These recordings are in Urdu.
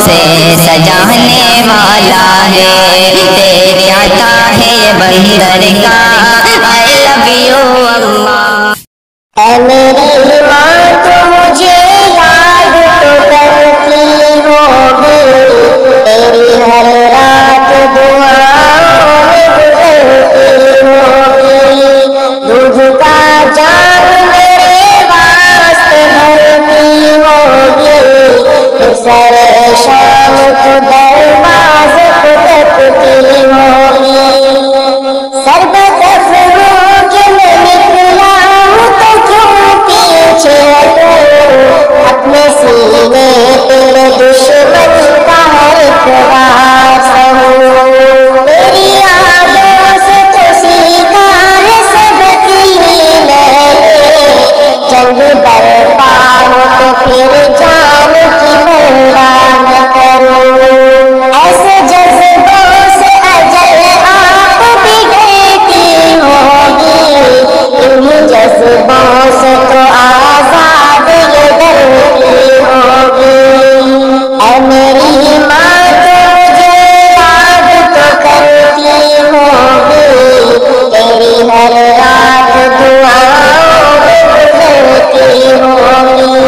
سے سجانے والا ہے، تیری عطا ہے یہ بندر کا I love you اللہ۔ اے میری ماں تو مجھے یاد تو کرتی ہوگی، تیری ہر رات دعاؤں میں گزرتی ہوگی، دودھ کا جام میرے واسطے بھرتی ہوگی، پھر سر شام کو دروازے کو تکتی ہوگی، سر بدف ہوں کہ میں نکلا ہوں تو کیوں پیچھے اپنے سینے تیرے دشمن کا ہر ایک وار سہوں، تیری یادوں سے تو سیکھا ہے سبق ہی میں نے، جنگ برپا ہو تو پھر جان کی پرواہ نہ کروں، ایسے جذبوں سے اجل آپ بگڑتی ہوگی، انہیں جذبوں سے تو آزاد یہ ڈرتی ہوگی، اے میری ماں تو مجھے یاد تو کرتی ہوگی، تیری ہر رات دعاؤں میں گزرتی ہوگی،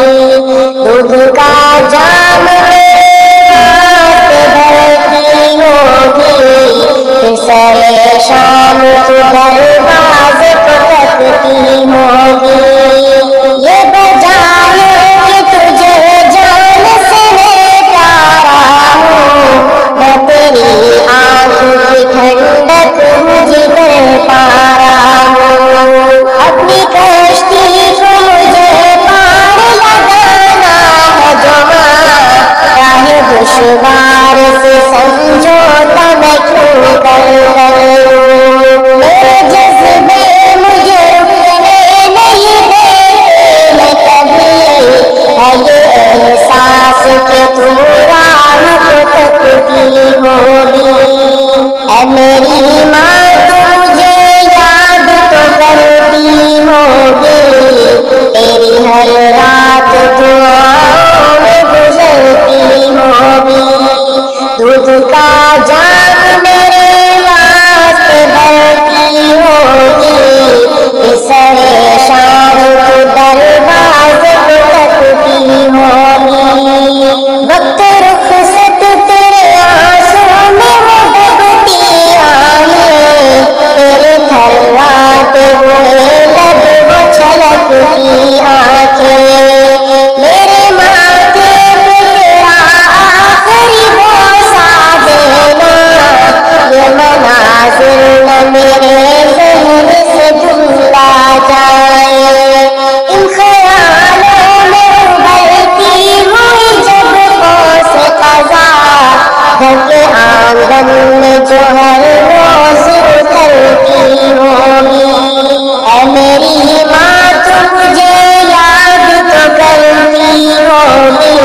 دودھ کا جام میرے واسطے بھرتی ہوگی، پھر سر شام تو دروازے کو تکتی ہوگی، یہ بجائے کہ تجھے جان سے میں پیارا ہوں، میں تیری آنکھوں کی ٹھنڈک مجھے کر پا رہا ہوں، اپنی کشتی کو مجھے پار لگانا ہے جو ماں، راہ دشوار سے سمجھوتا میں کیوں کر لوں، میرے جذبے مجھے رکنے نہیں دیتے میں کبھی، ہے یہ احساس کہ تو راہ کو تکتی ہوگی، اے میری ماں تو مجھے یاد تو کرتی ہوگی، تیری ہر رات دعاؤں میں گزرتی ہوگی، دودھ کا جام میرے واسطے بھرتی ہوگی، پھر سر شام کو دروازے کو تکتی ہوگی، وقت رخصت تیرے آنسوں میں وہ ڈوبتی آئیں، تیرے تھرواتے ہوئے لب وہ چھلکتی آنکھیں، میرے ماتھے پہ تیرا آخری بوسہ دینا، یہ مناظر نہ میرے ذہن سے دھلا جائے، ان خیالوں میں ابھرتی ہوئی جب قوس قزا، گھر کے آنگن میں جو ہر روز اترتی ہوگی، اے میری ماں تو مجھے یاد تو کرتی ہوگی،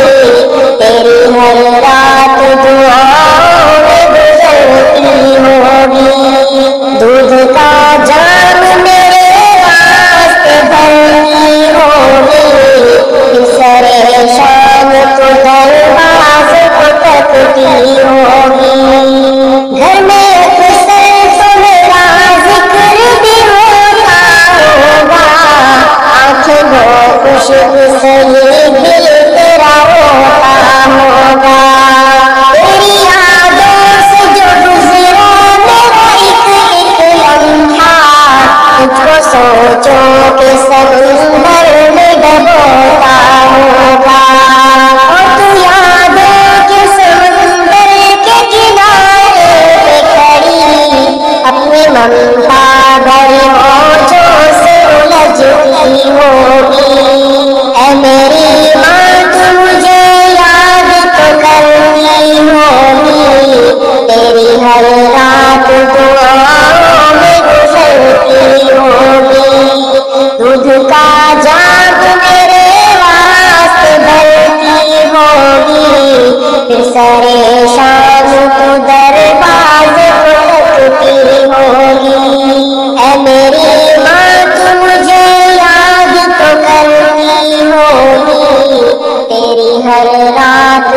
تیری ہر رات دعاؤں میں گزرتی ہوگی، دودھ کا جام میرے واسطے بھرتی ہوگی، پھر سر شام تو دروازے کو تکتی ہوگی، گھر میں اکثر تمہارا ذکر بھی ہوتا ہوگا، آنکھیں وہ خوشبو سے یہ دل تیرا روتا ہوگا، تیری یادوں سے جو گزرا میرا ایک ایک لمحہ، تجھ کو سوچو کہ سمندر میں ڈبوتا ہوگا، اور تو یادوں کے سمندر کے کنارے پہ کھڑی، اپنی ممتا بھری موجوں سے الجھتی ہوگی، اے میری ماں تو مجھے یاد تو کرتی ہوگی، تیری ہر رات دعاؤں میں گزرتی ہوگی، دودھ کا جام میرے واسطے بھرتی ہوگی، پھر سر شام کو دروازے کو تکتی ہوگی، اے میری ماں تو مجھے یاد تو کرتی ہوگی، تیری ہر رات